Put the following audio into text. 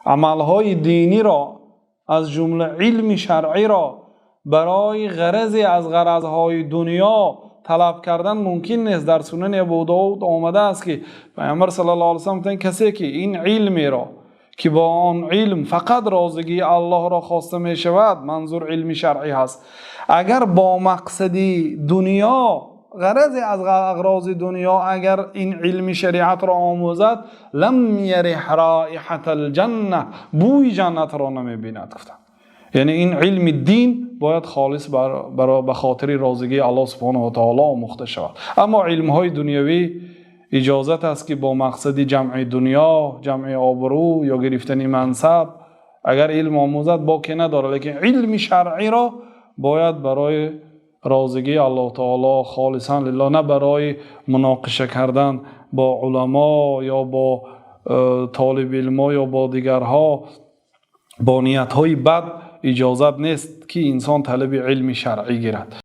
عملهای دینی را از جمله علم شرعی را برای غرضی از غرضهای دنیا طلب کردن ممکن نیست. در سنن ابو داود آمده است که پیامبر صلی الله علیه و سلم گفتند کسی که این علمی را که با آن علم فقط رازگی الله را خواسته می شود، منظور علم شرعی هست، اگر با مقصد دنیا، غرض از اغراض دنیا، اگر این علم شریعت را آموزد، لم یرح رائحة الجنه، بوی جنت را نمی بیند. گفتند یعنی این علم دین باید خالص به خاطر رازگی الله سبحانه و تعالی آموخته شود. اما علم های دنیوی اجازت است که با مقصد جمع دنیا، جمع آبرو یا گرفتن منصب اگر علم آموزد باکی نداره، لیکن علم شرعی را باید برای رازگی الله تعالی خالصا لله، نه برای مناقشه کردن با علما یا با طالب علما یا با دیگرها با نیت های بد اجازت نیست که انسان طلب علم شرعی گیرد.